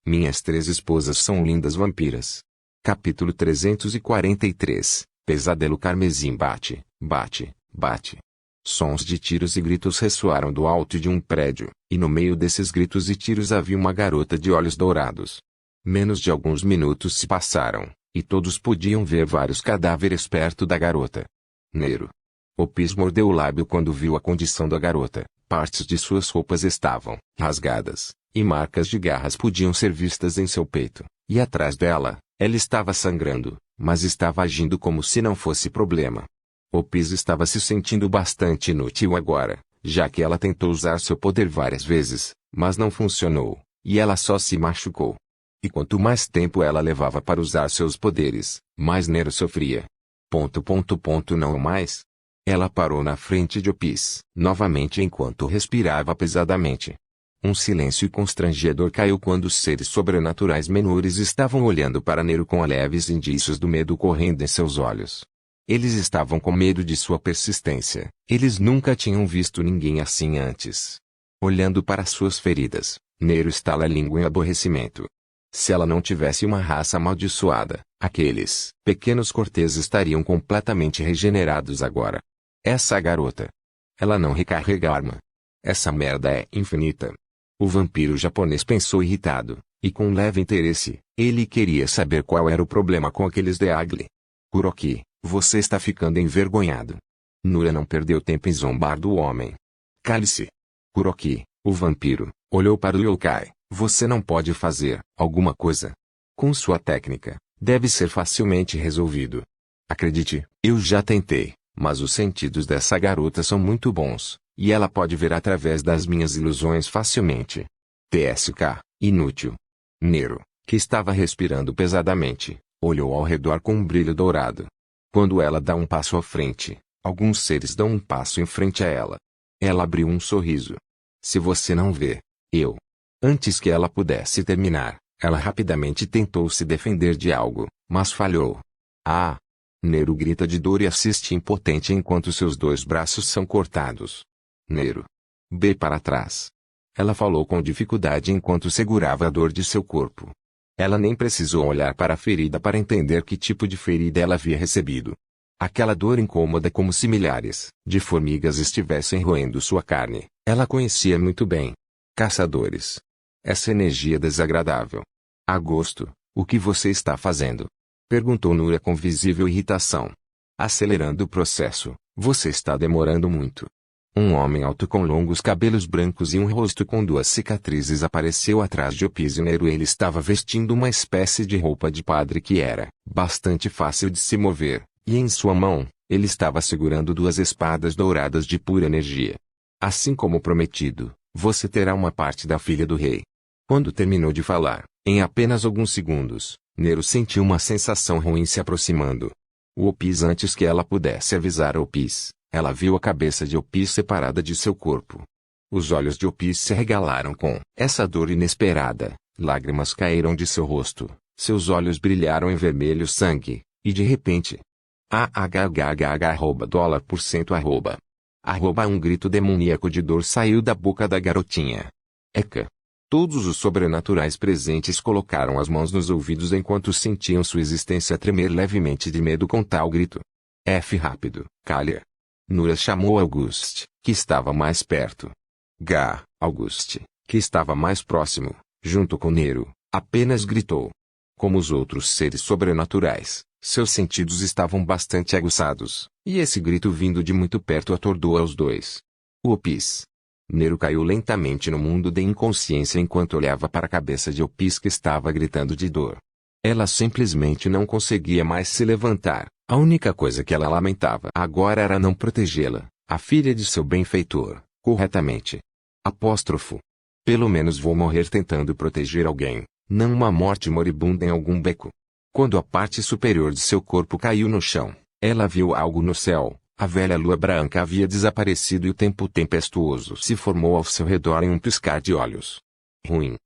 Minhas 3 esposas são lindas vampiras. Capítulo 343. Pesadelo carmesim bate, bate, bate. Sons de tiros e gritos ressoaram do alto de um prédio, e no meio desses gritos e tiros havia uma garota de olhos dourados. Menos de alguns minutos se passaram, e todos podiam ver vários cadáveres perto da garota. Nero. Opis mordeu o lábio quando viu a condição da garota. Partes de suas roupas estavam rasgadas, e marcas de garras podiam ser vistas em seu peito, e atrás dela, ela estava sangrando, mas estava agindo como se não fosse problema. Opis estava se sentindo bastante inútil agora, já que ela tentou usar seu poder várias vezes, mas não funcionou, e ela só se machucou. E quanto mais tempo ela levava para usar seus poderes, mais Nero sofria. Não mais. Ela parou na frente de Opis, novamente enquanto respirava pesadamente. Um silêncio constrangedor caiu quando os seres sobrenaturais menores estavam olhando para Nero com leves indícios do medo correndo em seus olhos. Eles estavam com medo de sua persistência. Eles nunca tinham visto ninguém assim antes. Olhando para suas feridas, Nero estala a língua em aborrecimento. Se ela não tivesse uma raça amaldiçoada, aqueles pequenos cortes estariam completamente regenerados agora. Essa garota. Ela não recarrega arma. Essa merda é infinita. O vampiro japonês pensou irritado, e com leve interesse, ele queria saber qual era o problema com aqueles Deagli. Kuroki, você está ficando envergonhado. Nura não perdeu tempo em zombar do homem. Cale-se. Kuroki, o vampiro, olhou para o yokai. Você não pode fazer alguma coisa. Com sua técnica, deve ser facilmente resolvido. Acredite, eu já tentei. Mas os sentidos dessa garota são muito bons, e ela pode ver através das minhas ilusões facilmente. TSK, inútil. Nero, que estava respirando pesadamente, olhou ao redor com um brilho dourado. Quando ela dá um passo à frente, alguns seres dão um passo em frente a ela. Ela abriu um sorriso. Se você não vê, eu. Antes que ela pudesse terminar, ela rapidamente tentou se defender de algo, mas falhou. Ah! Nero grita de dor e assiste impotente enquanto seus 2 braços são cortados. Nero. B para trás. Ela falou com dificuldade enquanto segurava a dor de seu corpo. Ela nem precisou olhar para a ferida para entender que tipo de ferida ela havia recebido. Aquela dor incômoda como se milhares de formigas estivessem roendo sua carne, ela conhecia muito bem. Caçadores. Essa energia desagradável. Agosto, o que você está fazendo? Perguntou Nura com visível irritação. Acelerando o processo, você está demorando muito. Um homem alto com longos cabelos brancos e um rosto com 2 cicatrizes apareceu atrás de Opis e Nero. Ele estava vestindo uma espécie de roupa de padre que era bastante fácil de se mover, e em sua mão, ele estava segurando 2 espadas douradas de pura energia. Assim como prometido, você terá uma parte da filha do rei. Quando terminou de falar, em apenas alguns segundos, Nero sentiu uma sensação ruim se aproximando. O Opis antes que ela pudesse avisar a Opis, ela viu a cabeça de Opis separada de seu corpo. Os olhos de Opis se arregalaram com essa dor inesperada, lágrimas caíram de seu rosto, seus olhos brilharam em vermelho sangue, e de repente... Um grito demoníaco de dor saiu da boca da garotinha. Eca! Todos os sobrenaturais presentes colocaram as mãos nos ouvidos enquanto sentiam sua existência tremer levemente de medo com tal grito. F rápido, Kalia. Nura chamou Auguste, que estava mais perto. Auguste, que estava mais próximo, junto com Nero, apenas gritou. Como os outros seres sobrenaturais, seus sentidos estavam bastante aguçados, e esse grito vindo de muito perto atordoou aos dois. Opis. Nero caiu lentamente no mundo de inconsciência enquanto olhava para a cabeça de Opis que estava gritando de dor. Ela simplesmente não conseguia mais se levantar. A única coisa que ela lamentava agora era não protegê-la, a filha de seu benfeitor, corretamente. Apóstrofo. Pelo menos vou morrer tentando proteger alguém, não uma morte moribunda em algum beco. Quando a parte superior de seu corpo caiu no chão, ela viu algo no céu. A velha lua branca havia desaparecido e o tempo tempestuoso se formou ao seu redor em um piscar de olhos. Ruim.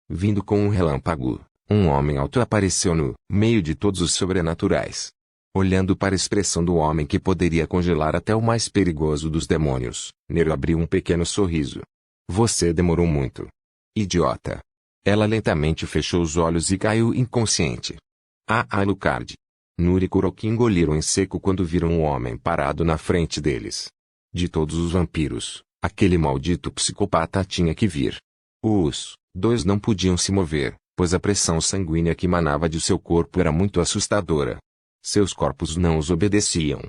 Vindo com um relâmpago, um homem alto apareceu no meio de todos os sobrenaturais. Olhando para a expressão do homem que poderia congelar até o mais perigoso dos demônios, Nero abriu um pequeno sorriso. Você demorou muito. Idiota. Ela lentamente fechou os olhos e caiu inconsciente. Alucard. Nur e Kuroki engoliram em seco quando viram um homem parado na frente deles. De todos os vampiros, aquele maldito psicopata tinha que vir. Os dois não podiam se mover, pois a pressão sanguínea que emanava de seu corpo era muito assustadora. Seus corpos não os obedeciam.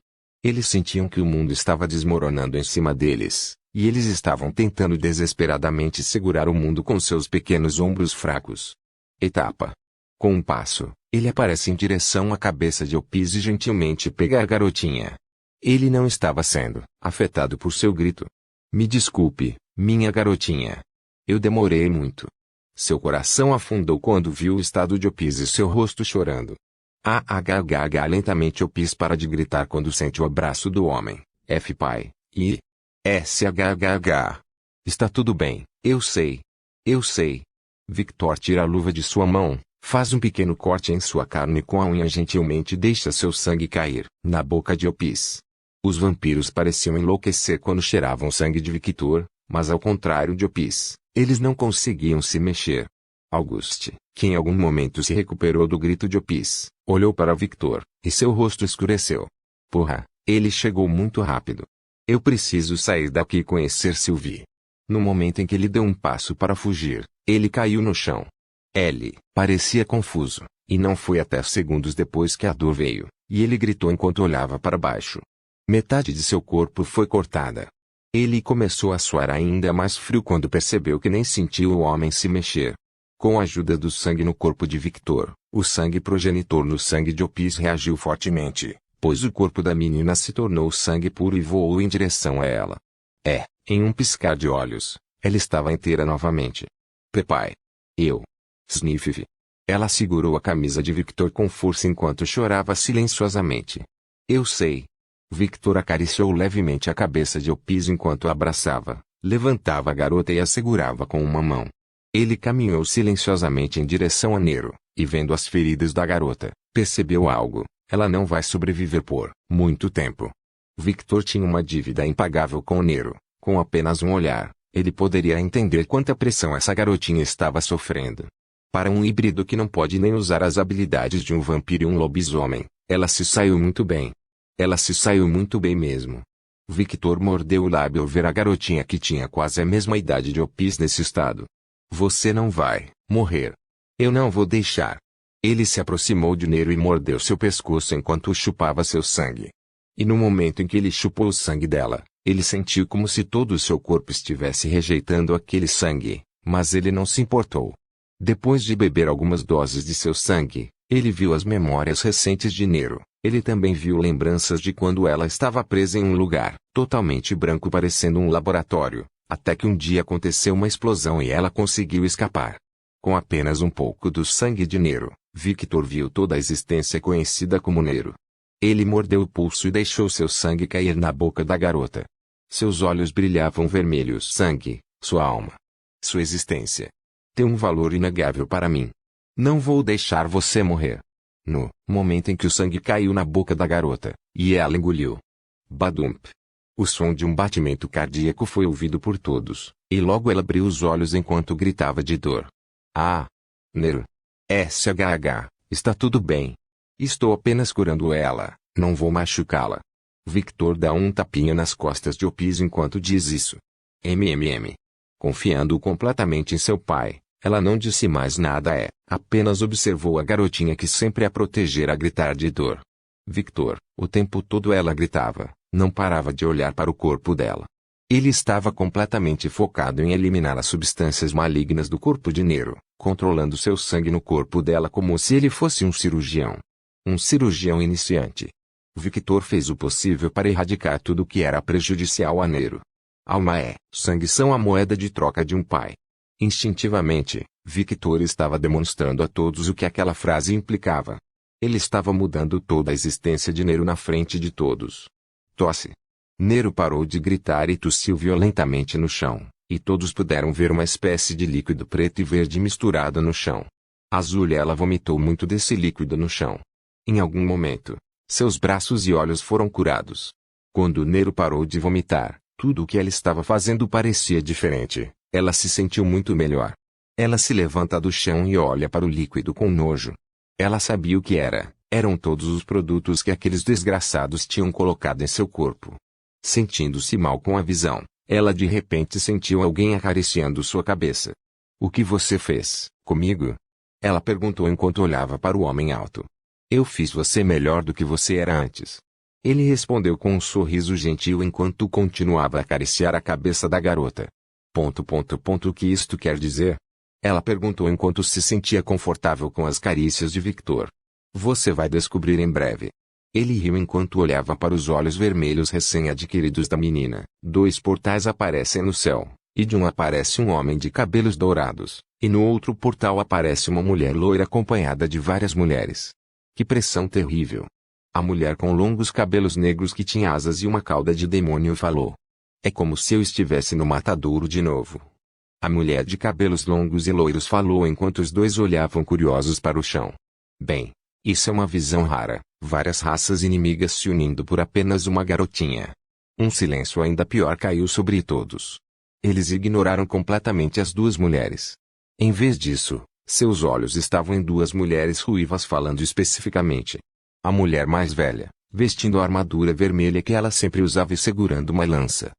Eles sentiam que o mundo estava desmoronando em cima deles, e eles estavam tentando desesperadamente segurar o mundo com seus pequenos ombros fracos. Etapa. Com um passo, ele aparece em direção à cabeça de Opis e gentilmente pega a garotinha. Ele não estava sendo afetado por seu grito. Me desculpe, minha garotinha. Eu demorei muito. Seu coração afundou quando viu o estado de Opis e seu rosto chorando. Lentamente Opis para de gritar quando sente o abraço do homem. Pai. E. Está tudo bem, eu sei. Eu sei. Victor tira a luva de sua mão, faz um pequeno corte em sua carne com a unha e gentilmente deixa seu sangue cair na boca de Opis. Os vampiros pareciam enlouquecer quando cheiravam o sangue de Victor, mas ao contrário de Opis, eles não conseguiam se mexer. Auguste, que em algum momento se recuperou do grito de Opis, olhou para Victor, e seu rosto escureceu. Porra, ele chegou muito rápido. Eu preciso sair daqui e conhecer Sylvie. No momento em que ele deu um passo para fugir, ele caiu no chão. Ele parecia confuso, e não foi até segundos depois que a dor veio, e ele gritou enquanto olhava para baixo. Metade de seu corpo foi cortada. Ele começou a suar ainda mais frio quando percebeu que nem sentiu o homem se mexer. Com a ajuda do sangue no corpo de Victor, o sangue progenitor no sangue de Opis reagiu fortemente, pois o corpo da menina se tornou sangue puro e voou em direção a ela. Em um piscar de olhos, ela estava inteira novamente. Papai. Eu. Sniff. Ela segurou a camisa de Victor com força enquanto chorava silenciosamente. Eu sei. Victor acariciou levemente a cabeça de Opis enquanto a abraçava, levantava a garota e a segurava com uma mão. Ele caminhou silenciosamente em direção a Nero, e vendo as feridas da garota, percebeu algo: ela não vai sobreviver por muito tempo. Victor tinha uma dívida impagável com Nero. Com apenas um olhar, ele poderia entender quanta pressão essa garotinha estava sofrendo. Para um híbrido que não pode nem usar as habilidades de um vampiro e um lobisomem, ela se saiu muito bem. Ela se saiu muito bem mesmo. Victor mordeu o lábio ao ver a garotinha que tinha quase a mesma idade de Opis nesse estado. Você não vai morrer. Eu não vou deixar. Ele se aproximou de Nero e mordeu seu pescoço enquanto chupava seu sangue. E no momento em que ele chupou o sangue dela, ele sentiu como se todo o seu corpo estivesse rejeitando aquele sangue, mas ele não se importou. Depois de beber algumas doses de seu sangue, ele viu as memórias recentes de Nero. Ele também viu lembranças de quando ela estava presa em um lugar totalmente branco parecendo um laboratório, até que um dia aconteceu uma explosão e ela conseguiu escapar. Com apenas um pouco do sangue de Nero, Victor viu toda a existência conhecida como Nero. Ele mordeu o pulso e deixou seu sangue cair na boca da garota. Seus olhos brilhavam vermelhos. Sangue, sua alma, sua existência. Tem um valor inegável para mim. Não vou deixar você morrer. No momento em que o sangue caiu na boca da garota, e ela engoliu. Badump. O som de um batimento cardíaco foi ouvido por todos, e logo ela abriu os olhos enquanto gritava de dor. Nero. Está tudo bem. Estou apenas curando ela, não vou machucá-la. Victor dá um tapinha nas costas de Opis enquanto diz isso. Confiando completamente em seu pai, ela não disse mais nada apenas observou a garotinha que sempre a protegera a gritar de dor. Victor, o tempo todo ela gritava, não parava de olhar para o corpo dela. Ele estava completamente focado em eliminar as substâncias malignas do corpo de Nero, controlando seu sangue no corpo dela como se ele fosse um cirurgião. Um cirurgião iniciante. Victor fez o possível para erradicar tudo que era prejudicial a Nero. Alma sangue são a moeda de troca de um pai. Instintivamente, Victor estava demonstrando a todos o que aquela frase implicava. Ele estava mudando toda a existência de Nero na frente de todos. Tosse. Nero parou de gritar e tossiu violentamente no chão, e todos puderam ver uma espécie de líquido preto e verde misturado no chão. Azul, ela vomitou muito desse líquido no chão. Em algum momento, seus braços e olhos foram curados. Quando Nero parou de vomitar, tudo o que ela estava fazendo parecia diferente. Ela se sentiu muito melhor. Ela se levanta do chão e olha para o líquido com nojo. Ela sabia o que era. Eram todos os produtos que aqueles desgraçados tinham colocado em seu corpo. Sentindo-se mal com a visão, ela de repente sentiu alguém acariciando sua cabeça. O que você fez, comigo? Ela perguntou enquanto olhava para o homem alto. Eu fiz você melhor do que você era antes. Ele respondeu com um sorriso gentil enquanto continuava a acariciar a cabeça da garota. O que isto quer dizer? Ela perguntou enquanto se sentia confortável com as carícias de Victor. Você vai descobrir em breve. Ele riu enquanto olhava para os olhos vermelhos recém-adquiridos da menina. 2 portais aparecem no céu, e de um aparece um homem de cabelos dourados, e no outro portal aparece uma mulher loira acompanhada de várias mulheres. Que pressão terrível! A mulher com longos cabelos negros que tinha asas e uma cauda de demônio falou. É como se eu estivesse no matadouro de novo. A mulher de cabelos longos e loiros falou enquanto os dois olhavam curiosos para o chão. Bem, isso é uma visão rara, várias raças inimigas se unindo por apenas uma garotinha. Um silêncio ainda pior caiu sobre todos. Eles ignoraram completamente as 2 mulheres. Em vez disso, seus olhos estavam em 2 mulheres ruivas falando especificamente. A mulher mais velha, vestindo a armadura vermelha que ela sempre usava e segurando uma lança.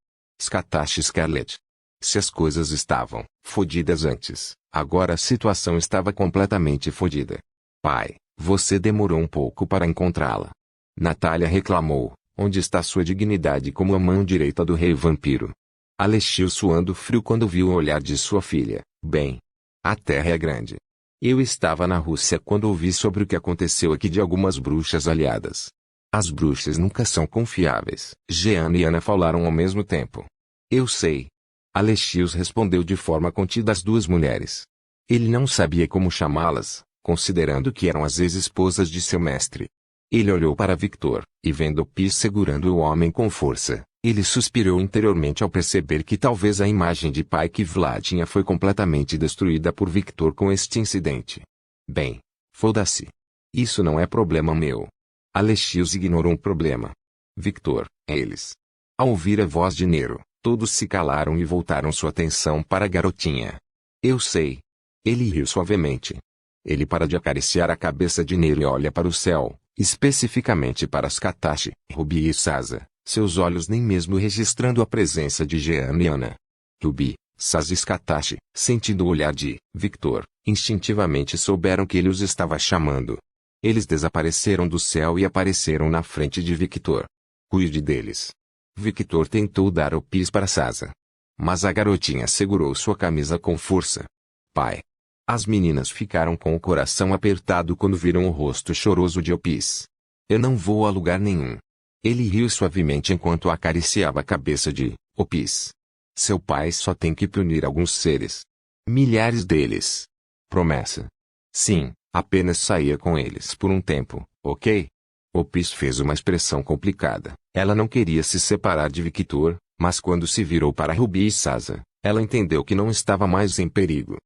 Scatash Scarlet. Se as coisas estavam fodidas antes, agora a situação estava completamente fodida. Pai, você demorou um pouco para encontrá-la. Natália reclamou. Onde está sua dignidade como a mão direita do rei vampiro? Alexir suando frio quando viu o olhar de sua filha. Bem, a terra é grande. Eu estava na Rússia quando ouvi sobre o que aconteceu aqui de algumas bruxas aliadas. As bruxas nunca são confiáveis. Jeanne e Ana falaram ao mesmo tempo. Eu sei. Alexios respondeu de forma contida às 2 mulheres. Ele não sabia como chamá-las, considerando que eram as ex-esposas de seu mestre. Ele olhou para Victor, e vendo Pis segurando o homem com força, ele suspirou interiormente ao perceber que talvez a imagem de pai que Vlad tinha foi completamente destruída por Victor com este incidente. Bem, foda-se. Isso não é problema meu. Alexios ignorou um problema. Victor, eles. Ao ouvir a voz de Nero, todos se calaram e voltaram sua atenção para a garotinha. Eu sei. Ele riu suavemente. Ele para de acariciar a cabeça de Nero e olha para o céu, especificamente para Scatash, Ruby e Sasa, seus olhos nem mesmo registrando a presença de Jeanne e Ana. Ruby, Sasa e Scatash, sentindo o olhar de Victor, instintivamente souberam que ele os estava chamando. Eles desapareceram do céu e apareceram na frente de Victor. Cuide deles. Victor tentou dar o pis para Sasa. Mas a garotinha segurou sua camisa com força. Pai. As meninas ficaram com o coração apertado quando viram o rosto choroso de Opis. Eu não vou a lugar nenhum. Ele riu suavemente enquanto acariciava a cabeça de Opis. Seu pai só tem que punir alguns seres. Milhares deles. Promessa. Sim, apenas saia com eles por um tempo, ok? Opis fez uma expressão complicada. Ela não queria se separar de Victor, mas quando se virou para Ruby e Sasa, ela entendeu que não estava mais em perigo.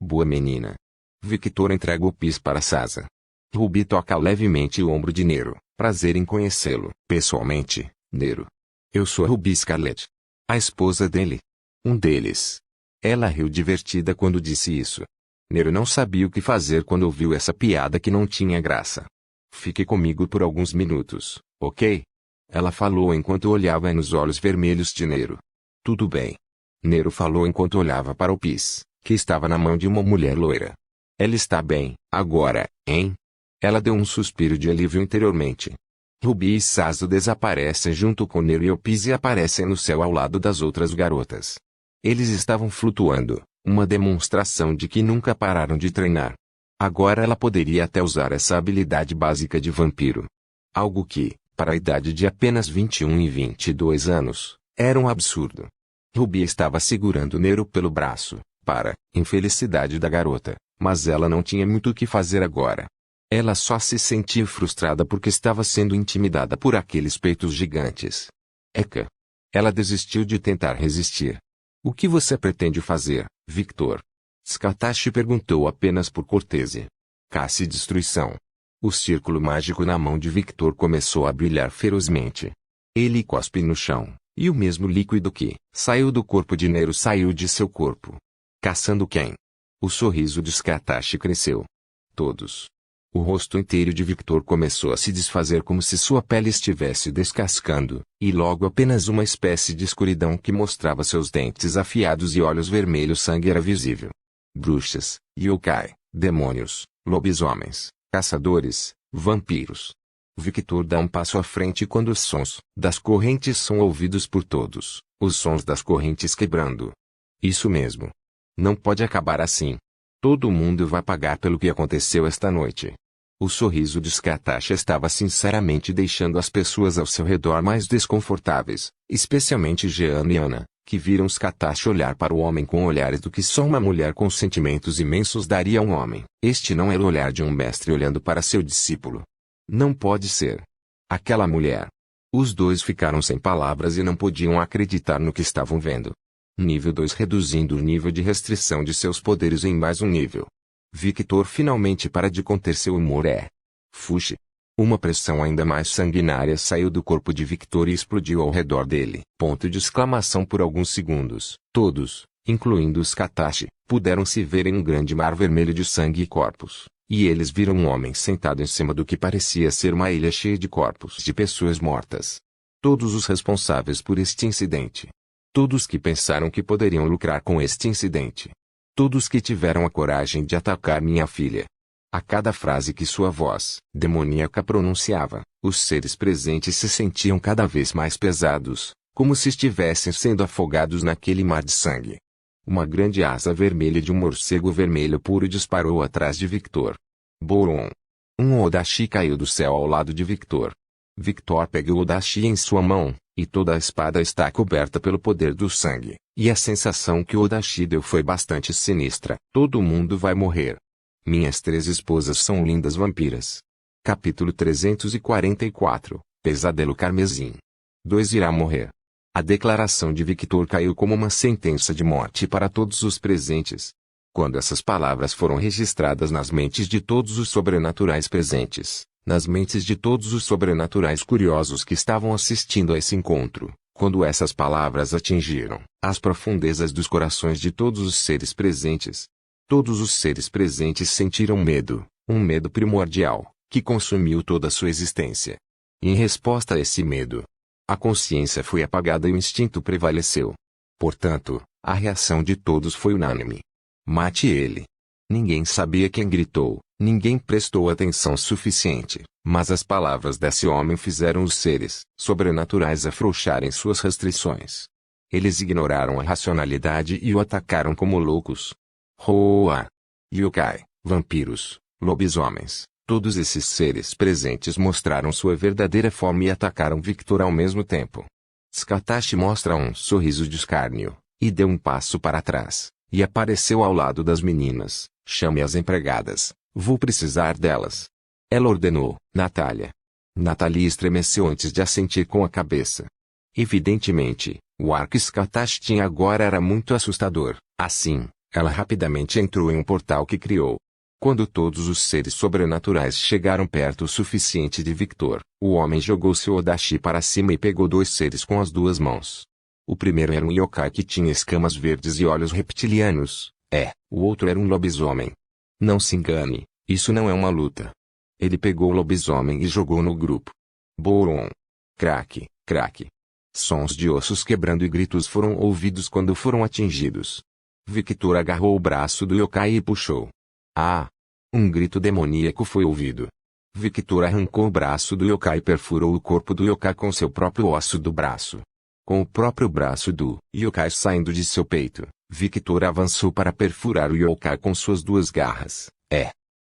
Boa menina. Victor entrega o pis para Sasa. Ruby toca levemente o ombro de Nero. Prazer em conhecê-lo. Pessoalmente, Nero. Eu sou Ruby Scarlet. A esposa dele. Um deles. Ela riu divertida quando disse isso. Nero não sabia o que fazer quando ouviu essa piada que não tinha graça. Fique comigo por alguns minutos, ok? Ela falou enquanto olhava nos olhos vermelhos de Nero. Tudo bem. Nero falou enquanto olhava para o pis, que estava na mão de uma mulher loira. Ela está bem, agora, hein? Ela deu um suspiro de alívio interiormente. Ruby e Sasa desaparecem junto com Nero e Opis e aparecem no céu ao lado das outras garotas. Eles estavam flutuando, uma demonstração de que nunca pararam de treinar. Agora ela poderia até usar essa habilidade básica de vampiro. Algo que, para a idade de apenas 21 e 22 anos, era um absurdo. Ruby estava segurando Nero pelo braço, para infelicidade da garota, mas ela não tinha muito o que fazer agora. Ela só se sentia frustrada porque estava sendo intimidada por aqueles peitos gigantes. Eka. Ela desistiu de tentar resistir. O que você pretende fazer, Victor? Scatash perguntou apenas por cortesia. Caça e destruição. O círculo mágico na mão de Victor começou a brilhar ferozmente. Ele cospe no chão, e o mesmo líquido que saiu do corpo de Nero saiu de seu corpo. Caçando quem? O sorriso de Katashi cresceu. Todos. O rosto inteiro de Victor começou a se desfazer como se sua pele estivesse descascando, e logo apenas uma espécie de escuridão que mostrava seus dentes afiados e olhos vermelhos sangue era visível. Bruxas, yokai, demônios, lobisomens, caçadores, vampiros. Victor dá um passo à frente quando os sons das correntes são ouvidos por todos, os sons das correntes quebrando. Isso mesmo. Não pode acabar assim. Todo mundo vai pagar pelo que aconteceu esta noite. O sorriso de Katashi estava sinceramente deixando as pessoas ao seu redor mais desconfortáveis, especialmente Jean e Ana, que viram Katashi olhar para o homem com olhares do que só uma mulher com sentimentos imensos daria a um homem. Este não era o olhar de um mestre olhando para seu discípulo. Não pode ser. Aquela mulher. Os dois ficaram sem palavras e não podiam acreditar no que estavam vendo. Nível 2 reduzindo o nível de restrição de seus poderes em mais um nível. Victor finalmente para de conter seu humor Fuxi. Uma pressão ainda mais sanguinária saiu do corpo de Victor e explodiu ao redor dele. Ponto de exclamação por alguns segundos. Todos, incluindo os Katashi, puderam se ver em um grande mar vermelho de sangue e corpos. E eles viram um homem sentado em cima do que parecia ser uma ilha cheia de corpos de pessoas mortas. Todos os responsáveis por este incidente. Todos que pensaram que poderiam lucrar com este incidente. Todos que tiveram a coragem de atacar minha filha. A cada frase que sua voz demoníaca pronunciava, os seres presentes se sentiam cada vez mais pesados, como se estivessem sendo afogados naquele mar de sangue. Uma grande asa vermelha de um morcego vermelho puro disparou atrás de Victor. Boron. Um Odachi caiu do céu ao lado de Victor. Victor pegou o Odachi em sua mão, e toda a espada está coberta pelo poder do sangue, e a sensação que o Odachi deu foi bastante sinistra. Todo mundo vai morrer. Minhas 3 esposas são lindas vampiras. Capítulo 344, Pesadelo Carmesim. 2 irá morrer. A declaração de Victor caiu como uma sentença de morte para todos os presentes. Quando essas palavras foram registradas nas mentes de todos os sobrenaturais presentes, nas mentes de todos os sobrenaturais curiosos que estavam assistindo a esse encontro, quando essas palavras atingiram as profundezas dos corações de todos os seres presentes, todos os seres presentes sentiram medo, um medo primordial, que consumiu toda a sua existência. Em resposta a esse medo, a consciência foi apagada e o instinto prevaleceu. Portanto, a reação de todos foi unânime. Mate ele. Ninguém sabia quem gritou, ninguém prestou atenção suficiente, mas as palavras desse homem fizeram os seres sobrenaturais afrouxarem suas restrições. Eles ignoraram a racionalidade e o atacaram como loucos. Roar. Yokai, vampiros, lobisomens, todos esses seres presentes mostraram sua verdadeira forma e atacaram Victor ao mesmo tempo. Katashi mostra um sorriso de escárnio, e deu um passo para trás, e apareceu ao lado das meninas. Chame as empregadas, vou precisar delas. Ela ordenou. Natália. Natalie estremeceu antes de assentir com a cabeça. Evidentemente, o ar que Katashi tinha agora era muito assustador. Assim, ela rapidamente entrou em um portal que criou. Quando todos os seres sobrenaturais chegaram perto o suficiente de Victor, o homem jogou seu Odachi para cima e pegou 2 seres com as 2 mãos. O primeiro era um yokai que tinha escamas verdes e olhos reptilianos. O outro era um lobisomem. Não se engane, isso não é uma luta. Ele pegou o lobisomem e jogou no grupo. Boron. Craque, craque. Sons de ossos quebrando e gritos foram ouvidos quando foram atingidos. Victor agarrou o braço do yokai e puxou. Um grito demoníaco foi ouvido. Victor arrancou o braço do yokai e perfurou o corpo do yokai com seu próprio osso do braço. Com o próprio braço do yokai saindo de seu peito, Victor avançou para perfurar o yokai com suas 2 garras.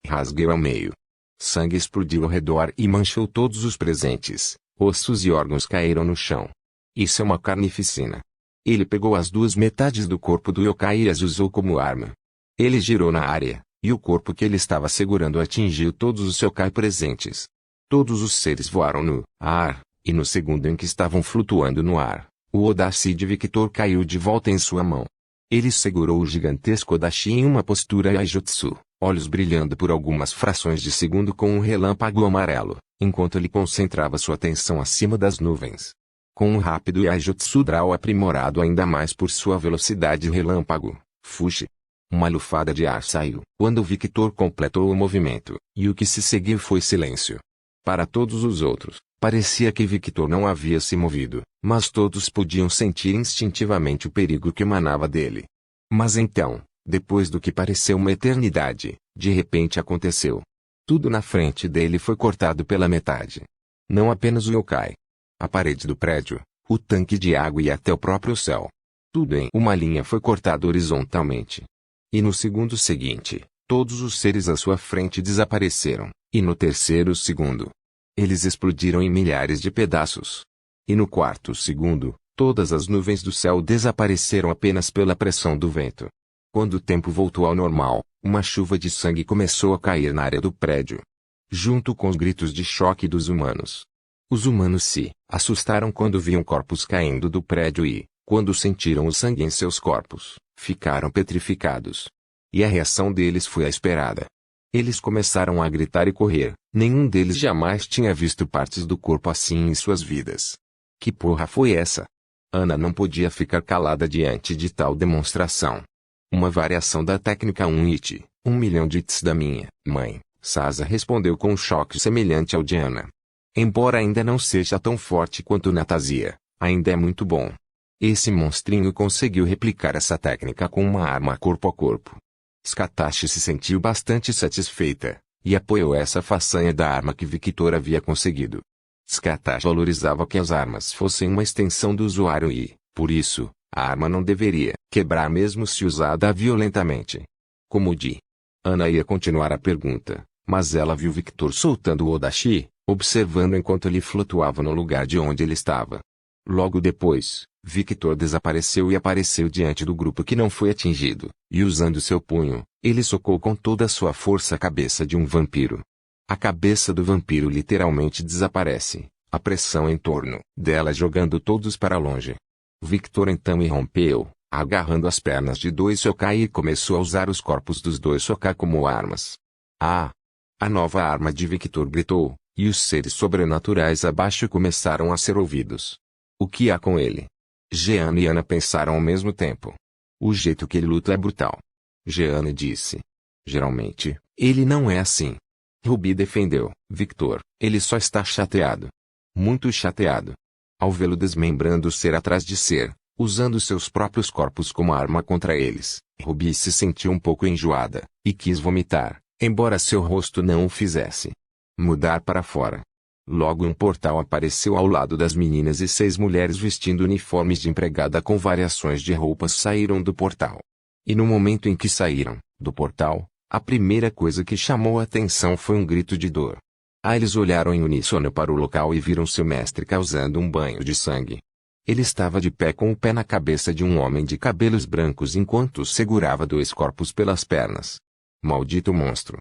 Rasgueu ao meio. Sangue explodiu ao redor e manchou todos os presentes. Ossos e órgãos caíram no chão. Isso é uma carnificina. Ele pegou as 2 metades do corpo do yokai e as usou como arma. Ele girou na área, e o corpo que ele estava segurando atingiu todos os yokai presentes. Todos os seres voaram no ar, e no segundo em que estavam flutuando no ar, o Odachi de Victor caiu de volta em sua mão. Ele segurou o gigantesco Odachi em uma postura Aijutsu, olhos brilhando por algumas frações de segundo com um relâmpago amarelo, enquanto ele concentrava sua atenção acima das nuvens. Com um rápido Aijutsu Draw aprimorado ainda mais por sua velocidade relâmpago, Fuxi. Uma lufada de ar saiu quando Victor completou o movimento, e o que se seguiu foi silêncio. Para todos os outros, parecia que Victor não havia se movido, mas todos podiam sentir instintivamente o perigo que emanava dele. Mas então, depois do que pareceu uma eternidade, de repente aconteceu. Tudo na frente dele foi cortado pela metade. Não apenas o yokai. A parede do prédio, o tanque de água e até o próprio céu. Tudo em uma linha foi cortado horizontalmente. E no segundo seguinte, todos os seres à sua frente desapareceram, e no terceiro segundo, eles explodiram em milhares de pedaços. E no quarto segundo, todas as nuvens do céu desapareceram apenas pela pressão do vento. Quando o tempo voltou ao normal, uma chuva de sangue começou a cair na área do prédio, junto com os gritos de choque dos humanos. Os humanos se assustaram quando viam corpos caindo do prédio e, quando sentiram o sangue em seus corpos, ficaram petrificados. E a reação deles foi a esperada. Eles começaram a gritar e correr. Nenhum deles jamais tinha visto partes do corpo assim em suas vidas. Que porra foi essa? Ana não podia ficar calada diante de tal demonstração. Uma variação da técnica 1 milhão de hits da minha mãe, Sasa respondeu com um choque semelhante ao de Ana. Embora ainda não seja tão forte quanto Natasia, ainda é muito bom. Esse monstrinho conseguiu replicar essa técnica com uma arma corpo a corpo. Scatashi se sentiu bastante satisfeita, e apoiou essa façanha da arma que Victor havia conseguido. Scatashi valorizava que as armas fossem uma extensão do usuário e, por isso, a arma não deveria quebrar mesmo se usada violentamente. Como de Ana ia continuar a pergunta, mas ela viu Victor soltando o Odachi, observando enquanto ele flutuava no lugar de onde ele estava. Logo depois, Victor desapareceu e apareceu diante do grupo que não foi atingido, e usando seu punho, ele socou com toda a sua força a cabeça de um vampiro. A cabeça do vampiro literalmente desaparece, a pressão em torno dela jogando todos para longe. Victor então irrompeu, agarrando as pernas de dois yokai e começou a usar os corpos dos dois yokai como armas. Ah! A nova arma de Victor gritou, e os seres sobrenaturais abaixo começaram a ser ouvidos. O que há com ele? Jeanne e Ana pensaram ao mesmo tempo. O jeito que ele luta é brutal. Jeanne disse. Geralmente, ele não é assim. Ruby defendeu. Victor, ele só está chateado. Muito chateado. Ao vê-lo desmembrando ser atrás de ser, usando seus próprios corpos como arma contra eles, Ruby se sentiu um pouco enjoada, e quis vomitar, embora seu rosto não o fizesse. Mudar para fora. Logo um portal apareceu ao lado das meninas e 6 mulheres vestindo uniformes de empregada com variações de roupas saíram do portal. E no momento em que saíram do portal, a primeira coisa que chamou a atenção foi um grito de dor. Eles olharam em uníssono para o local e viram seu mestre causando um banho de sangue. Ele estava de pé com o pé na cabeça de um homem de cabelos brancos enquanto segurava 2 corpos pelas pernas. Maldito monstro!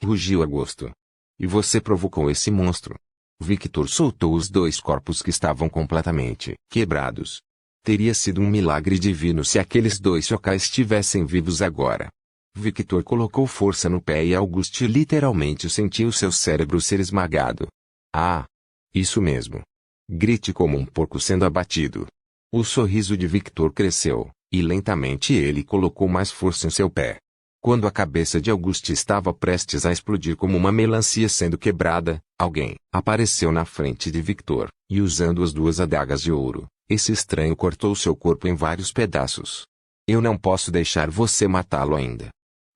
Rugiu Agosto. E você provocou esse monstro? Victor soltou os 2 corpos que estavam completamente quebrados. Teria sido um milagre divino se aqueles 2 yokai estivessem vivos agora. Victor colocou força no pé e Auguste literalmente sentiu seu cérebro ser esmagado. Ah! Isso mesmo. Grite como um porco sendo abatido. O sorriso de Victor cresceu, e lentamente ele colocou mais força em seu pé. Quando a cabeça de Auguste estava prestes a explodir como uma melancia sendo quebrada, alguém apareceu na frente de Victor, e usando as 2 adagas de ouro, esse estranho cortou seu corpo em vários pedaços. Eu não posso deixar você matá-lo ainda.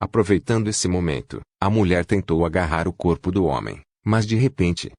Aproveitando esse momento, a mulher tentou agarrar o corpo do homem, mas de repente,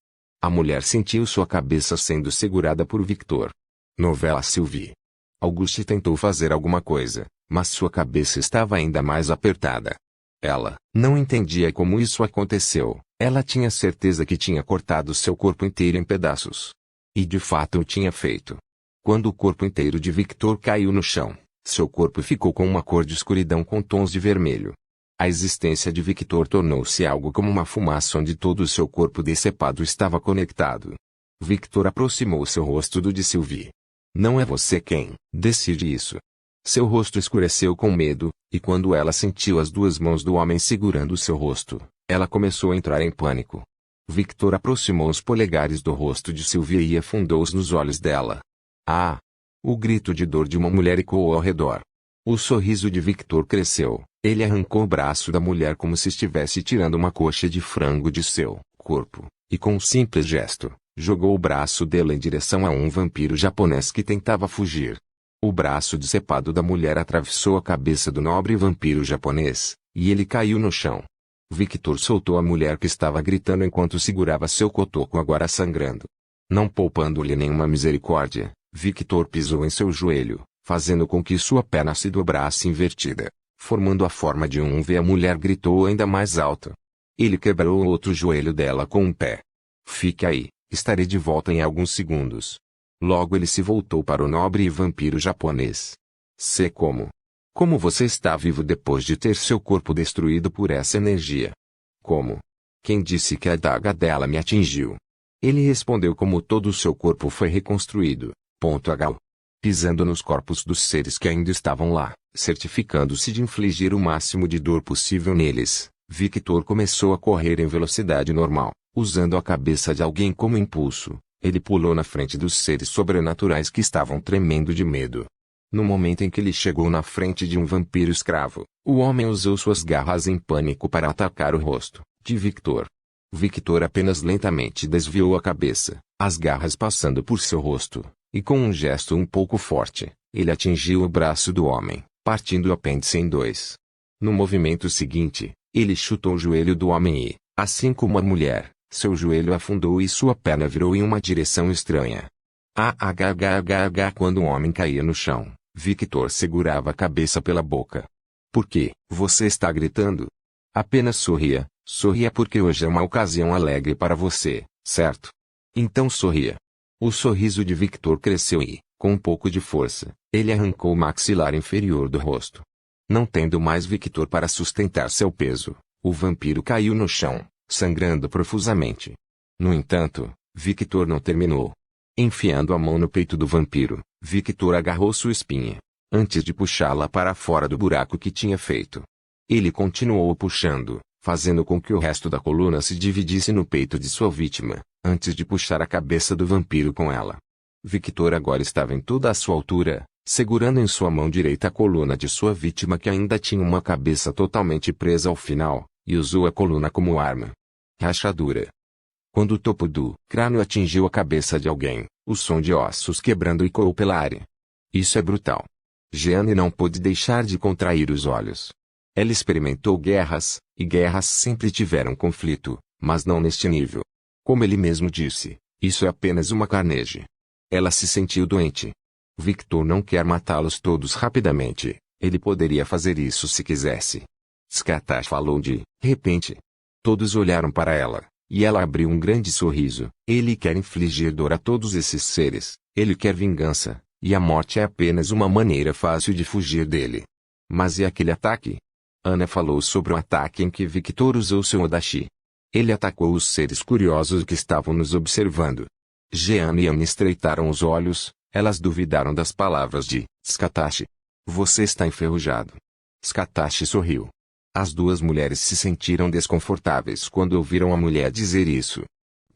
a mulher sentiu sua cabeça sendo segurada por Victor. Novela Sylvie. Auguste tentou fazer alguma coisa, mas sua cabeça estava ainda mais apertada. Ela não entendia como isso aconteceu. Ela tinha certeza que tinha cortado seu corpo inteiro em pedaços. E de fato o tinha feito. Quando o corpo inteiro de Victor caiu no chão, seu corpo ficou com uma cor de escuridão com tons de vermelho. A existência de Victor tornou-se algo como uma fumaça onde todo o seu corpo decepado estava conectado. Victor aproximou seu rosto do de Sylvie. Não é você quem decide isso. Seu rosto escureceu com medo, e quando ela sentiu as 2 mãos do homem segurando seu rosto, ela começou a entrar em pânico. Victor aproximou os polegares do rosto de Sylvie e afundou-os nos olhos dela. Ah! O grito de dor de uma mulher ecoou ao redor. O sorriso de Victor cresceu, Ele arrancou o braço da mulher como se estivesse tirando uma coxa de frango de seu corpo, e com um simples gesto, jogou o braço dela em direção a um vampiro japonês que tentava fugir. O braço decepado da mulher atravessou a cabeça do nobre vampiro japonês, e ele caiu no chão. Victor soltou a mulher que estava gritando enquanto segurava seu cotoco agora sangrando. Não poupando-lhe nenhuma misericórdia, Victor pisou em seu joelho, fazendo com que sua perna se dobrasse invertida, formando a forma de um V. A mulher gritou ainda mais alto. Ele quebrou o outro joelho dela com um pé. Fique aí, estarei de volta em alguns segundos. Logo ele se voltou para o nobre vampiro japonês. Sei como. Como você está vivo depois de ter seu corpo destruído por essa energia? Como? Quem disse que a adaga dela me atingiu? Ele respondeu como todo o seu corpo foi reconstruído. H. Pisando nos corpos dos seres que ainda estavam lá, certificando-se de infligir o máximo de dor possível neles, Victor começou a correr em velocidade normal, usando a cabeça de alguém como impulso. Ele pulou na frente dos seres sobrenaturais que estavam tremendo de medo. No momento em que ele chegou na frente de um vampiro escravo, o homem usou suas garras em pânico para atacar o rosto de Victor. Victor apenas lentamente desviou a cabeça, as garras passando por seu rosto, e com um gesto um pouco forte, ele atingiu o braço do homem, partindo o apêndice em dois. No movimento seguinte, ele chutou o joelho do homem e, assim como a mulher, seu joelho afundou e sua perna virou em uma direção estranha. Quando o homem caía no chão, Victor segurava a cabeça pela boca. Por que você está gritando? Apenas sorria, sorria porque hoje é uma ocasião alegre para você, certo? Então sorria. O sorriso de Victor cresceu e, com um pouco de força, ele arrancou o maxilar inferior do rosto. Não tendo mais Victor para sustentar seu peso, o vampiro caiu no chão, sangrando profusamente. No entanto, Victor não terminou. Enfiando a mão no peito do vampiro, Victor agarrou sua espinha, antes de puxá-la para fora do buraco que tinha feito. Ele continuou puxando, fazendo com que o resto da coluna se dividisse no peito de sua vítima, antes de puxar a cabeça do vampiro com ela. Victor agora estava em toda a sua altura, segurando em sua mão direita a coluna de sua vítima que ainda tinha uma cabeça totalmente presa ao final, e usou a coluna como arma. Rachadura. Quando o topo do crânio atingiu a cabeça de alguém, o som de ossos quebrando ecoou pela área. Isso é brutal. Jeanne não pôde deixar de contrair os olhos. Ela experimentou guerras, e guerras sempre tiveram conflito, mas não neste nível. Como ele mesmo disse, isso é apenas uma carnage. Ela se sentiu doente. Victor não quer matá-los todos rapidamente, ele poderia fazer isso se quisesse. Skatash falou de repente. Todos olharam para ela. E ela abriu um grande sorriso. Ele quer infligir dor a todos esses seres. Ele quer vingança. E a morte é apenas uma maneira fácil de fugir dele. Mas e aquele ataque? Ana falou sobre o ataque em que Victor usou seu Odachi. Ele atacou os seres curiosos que estavam nos observando. Jeanne e Ana estreitaram os olhos. Elas duvidaram das palavras de Skatash. Você está enferrujado. Skatash sorriu. As duas mulheres se sentiram desconfortáveis quando ouviram a mulher dizer isso.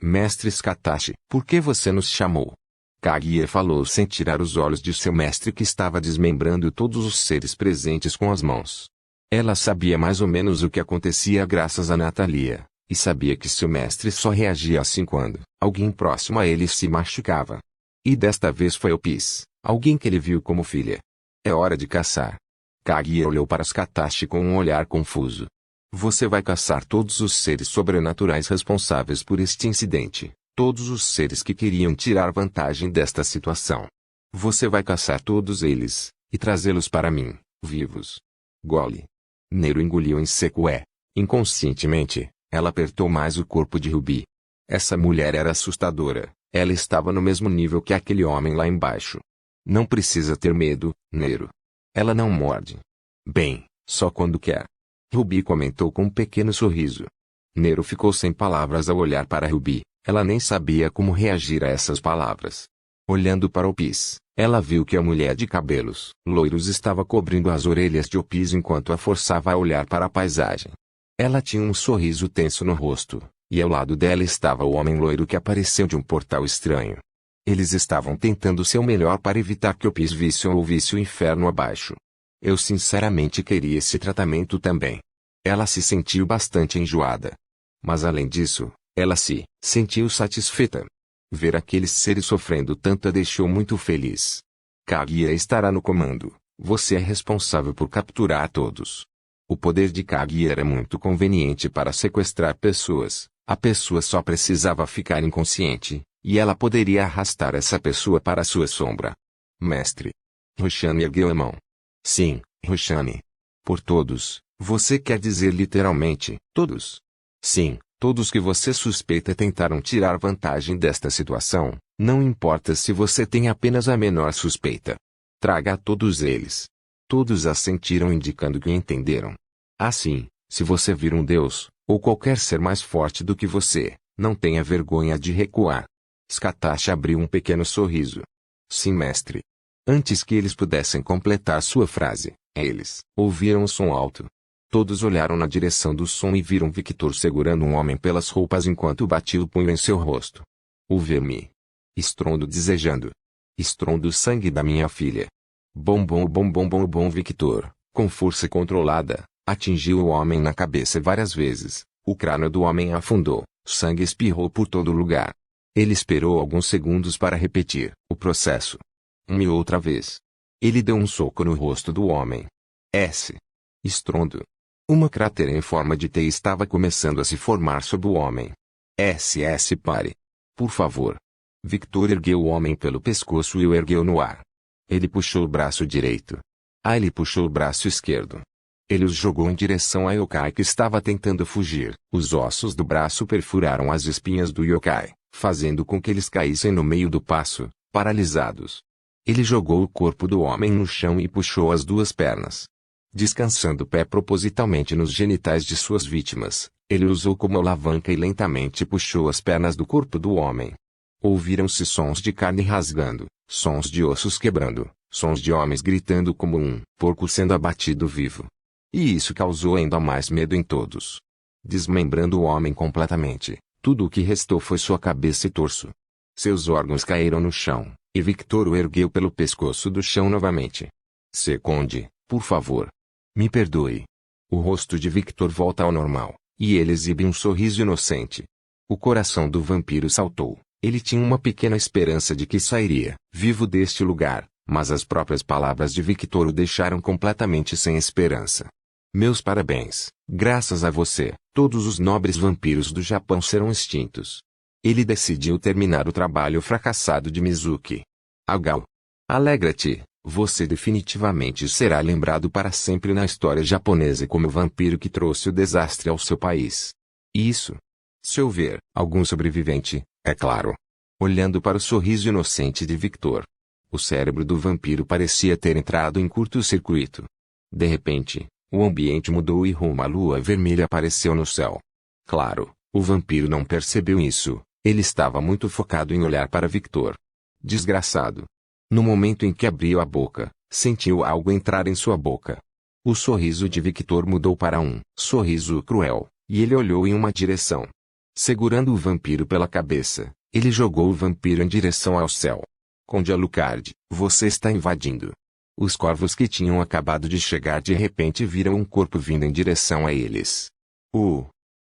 Mestre Skatash, por que você nos chamou? Kaguya falou sem tirar os olhos de seu mestre que estava desmembrando todos os seres presentes com as mãos. Ela sabia mais ou menos o que acontecia graças a Natalia, e sabia que seu mestre só reagia assim quando alguém próximo a ele se machucava. E desta vez foi o Pis, alguém que ele viu como filha. É hora de caçar. Kaguya olhou para Skatash com um olhar confuso. Você vai caçar todos os seres sobrenaturais responsáveis por este incidente, todos os seres que queriam tirar vantagem desta situação. Você vai caçar todos eles, e trazê-los para mim, vivos. Gole. Nero engoliu em seco inconscientemente, ela apertou mais o corpo de Ruby. Essa mulher era assustadora, ela estava no mesmo nível que aquele homem lá embaixo. Não precisa ter medo, Nero. Ela não morde. Bem, só quando quer. Ruby comentou com um pequeno sorriso. Nero ficou sem palavras ao olhar para Ruby. Ela nem sabia como reagir a essas palavras. Olhando para Opis, ela viu que a mulher de cabelos loiros estava cobrindo as orelhas de Opis enquanto a forçava a olhar para a paisagem. Ela tinha um sorriso tenso no rosto, e ao lado dela estava o homem loiro que apareceu de um portal estranho. Eles estavam tentando seu melhor para evitar que Opis visse ou ouvisse o inferno abaixo. Eu sinceramente queria esse tratamento também. Ela se sentiu bastante enjoada. Mas além disso, ela se sentiu satisfeita. Ver aqueles seres sofrendo tanto a deixou muito feliz. Kaguya estará no comando. Você é responsável por capturar todos. O poder de Kaguya era muito conveniente para sequestrar pessoas. A pessoa só precisava ficar inconsciente, e ela poderia arrastar essa pessoa para sua sombra. Mestre. Roshani ergueu a mão. Sim, Roshani. Por todos, você quer dizer literalmente, todos? Sim, todos que você suspeita tentaram tirar vantagem desta situação, não importa se você tem apenas a menor suspeita. Traga a todos eles. Todos assentiram indicando que entenderam. Assim, se você vir um deus, ou qualquer ser mais forte do que você, não tenha vergonha de recuar. Scatashi abriu um pequeno sorriso. Sim, mestre. Antes que eles pudessem completar sua frase, eles ouviram um som alto. Todos olharam na direção do som e viram Victor segurando um homem pelas roupas enquanto batia o punho em seu rosto. O verme. Estrondo desejando. Estrondo sangue da minha filha. Bom Victor, com força controlada, atingiu o homem na cabeça várias vezes. O crânio do homem afundou, sangue espirrou por todo lugar. Ele esperou alguns segundos para repetir o processo. Uma e outra vez. Ele deu um soco no rosto do homem. Estrondo. Uma cratera em forma de T estava começando a se formar sobre o homem. Pare. Por favor. Victor ergueu o homem pelo pescoço e o ergueu no ar. Ele puxou o braço direito. Ele puxou o braço esquerdo. Ele os jogou em direção a yokai que estava tentando fugir. Os ossos do braço perfuraram as espinhas do yokai, fazendo com que eles caíssem no meio do passo, paralisados. Ele jogou o corpo do homem no chão e puxou as duas pernas. Descansando o pé propositalmente nos genitais de suas vítimas, ele usou como alavanca e lentamente puxou as pernas do corpo do homem. Ouviram-se sons de carne rasgando, sons de ossos quebrando, sons de homens gritando como um porco sendo abatido vivo. E isso causou ainda mais medo em todos. Desmembrando o homem completamente, tudo o que restou foi sua cabeça e torso. Seus órgãos caíram no chão, e Victor o ergueu pelo pescoço do chão novamente. Conde, por favor. Me perdoe. O rosto de Victor volta ao normal, e ele exibe um sorriso inocente. O coração do vampiro saltou. Ele tinha uma pequena esperança de que sairia vivo deste lugar, mas as próprias palavras de Victor o deixaram completamente sem esperança. Meus parabéns. Graças a você, todos os nobres vampiros do Japão serão extintos. Ele decidiu terminar o trabalho fracassado de Mizuki. Agao. Alegra-te, você definitivamente será lembrado para sempre na história japonesa como o vampiro que trouxe o desastre ao seu país. Isso. Se houver algum sobrevivente, é claro. Olhando para o sorriso inocente de Victor. O cérebro do vampiro parecia ter entrado em curto-circuito. De repente, o ambiente mudou e uma lua vermelha apareceu no céu. Claro, o vampiro não percebeu isso. Ele estava muito focado em olhar para Victor. Desgraçado. No momento em que abriu a boca, sentiu algo entrar em sua boca. O sorriso de Victor mudou para um sorriso cruel, e ele olhou em uma direção. Segurando o vampiro pela cabeça, ele jogou o vampiro em direção ao céu. Conde Alucard, você está invadindo. Os corvos que tinham acabado de chegar de repente viram um corpo vindo em direção a eles.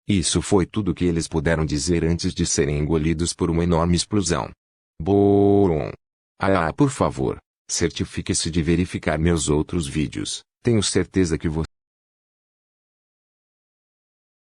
Isso foi tudo que eles puderam dizer antes de serem engolidos por uma enorme explosão. Bom. Por favor, certifique-se de verificar meus outros vídeos. Tenho certeza que você